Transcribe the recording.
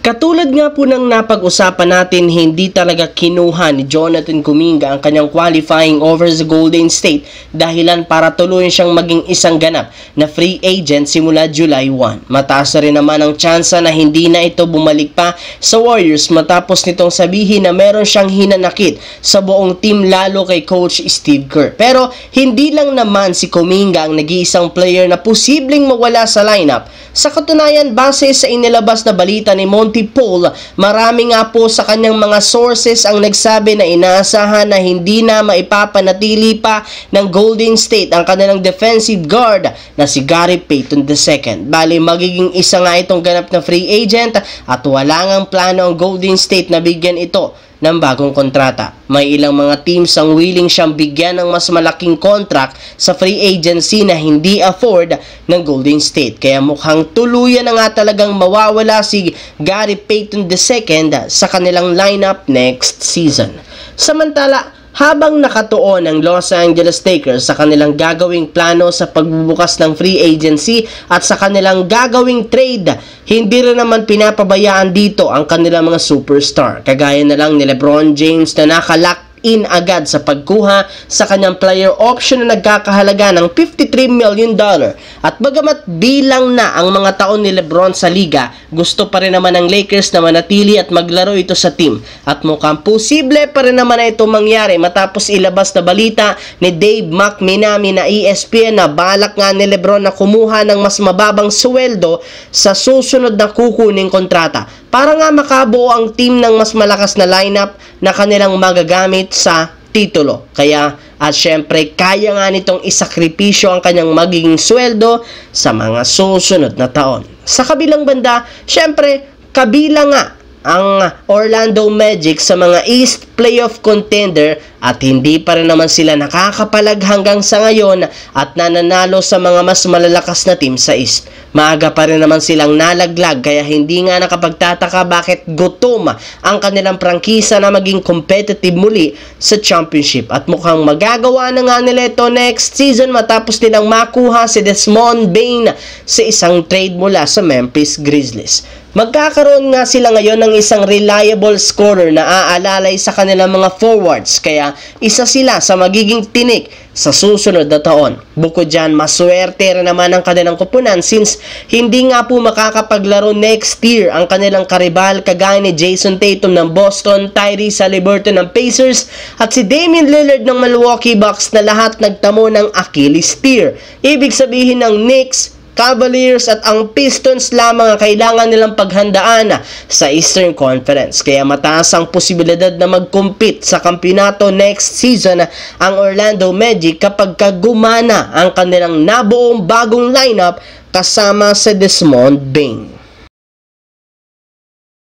Katulad nga po ng napag-usapan natin, hindi talaga kinuha ni Jonathan Kuminga ang kanyang qualifying over sa Golden State dahilan para tuluyan siyang maging isang ganap na free agent simula July 1. Mataas na rin naman ang tsansa na hindi na ito bumalik pa sa Warriors matapos nitong sabihin na meron siyang hinanakit sa buong team lalo kay Coach Steve Kerr. Pero hindi lang naman si Kuminga ang nag-iisang player na posibleng mawala sa lineup. Sa katunayan, base sa inilabas na balita ni Monty Paul, marami nga po sa kanyang mga sources ang nagsabi na inaasahan na hindi na maipapanatili pa ng Golden State ang kanilang defensive guard na si Gary Payton II. Bali, magiging isa nga itong ganap na free agent at wala ngang plano ang Golden State na bigyan ito ng bagong kontrata. May ilang mga teams ang willing siyang bigyan ng mas malaking contract sa free agency na hindi afford ng Golden State. Kaya mukhang tuluyan na nga talagang mawawala si Gary Payton II sa kanilang lineup next season. Samantala, habang nakatuon ang Los Angeles Lakers sa kanilang gagawing plano sa pagbubukas ng free agency at sa kanilang gagawing trade, hindi rin naman pinapabayaan dito ang kanilang mga superstar. Kagaya na lang ni LeBron James na nakalock in agad sa pagkuha sa kanyang player option na nagkakahalaga ng $53 million. At bagamat bilang na ang mga taon ni LeBron sa liga, gusto pa rin naman ng Lakers na manatili at maglaro ito sa team. At mukhang posible pa rin naman na ito mangyari matapos ilabas na balita ni Dave McManamy na ESPN na balak nga ni LeBron na kumuha ng mas mababang sweldo sa susunod na kukuning kontrata para nga makabuo ang team ng mas malakas na lineup na kanilang magagamit sa titulo. Kaya at syempre kaya nga nitong isakripisyo ang kanyang magiging sweldo sa mga susunod na taon. Sa kabilang banda, syempre kabilang nga ang Orlando Magic sa mga East playoff contender at hindi pa rin naman sila nakakapalag hanggang sa ngayon at nananalo sa mga mas malalakas na team sa East. Maaga pa rin naman silang nalaglag kaya hindi nga nakapagtataka bakit gutom ang kanilang prangkisa na maging competitive muli sa championship. At mukhang magagawa na nga nila ito next season matapos nilang makuha si Desmond Bane sa isang trade mula sa Memphis Grizzlies. Magkakaroon nga sila ngayon ng isang reliable scorer na aalalay sa kanilang mga forwards kaya isa sila sa magiging tinik sa susunod na taon. Bukod dyan, maswerte rin naman ang kanilang kupunan since hindi nga po makakapaglaro next year ang kanilang karibal kagaya ni Jason Tatum ng Boston, Tyrese Haliburton ng Pacers at si Damian Lillard ng Milwaukee Bucks na lahat nagtamo ng Achilles tear. Ibig sabihin ng Knicks, Cavaliers at ang Pistons lamang ang kailangan nilang paghandaan sa Eastern Conference. Kaya mataas ang posibilidad na mag-compete sa kampyonato next season ang Orlando Magic kapag gumana ang kanilang nabuong bagong lineup kasama sa Desmond Bane.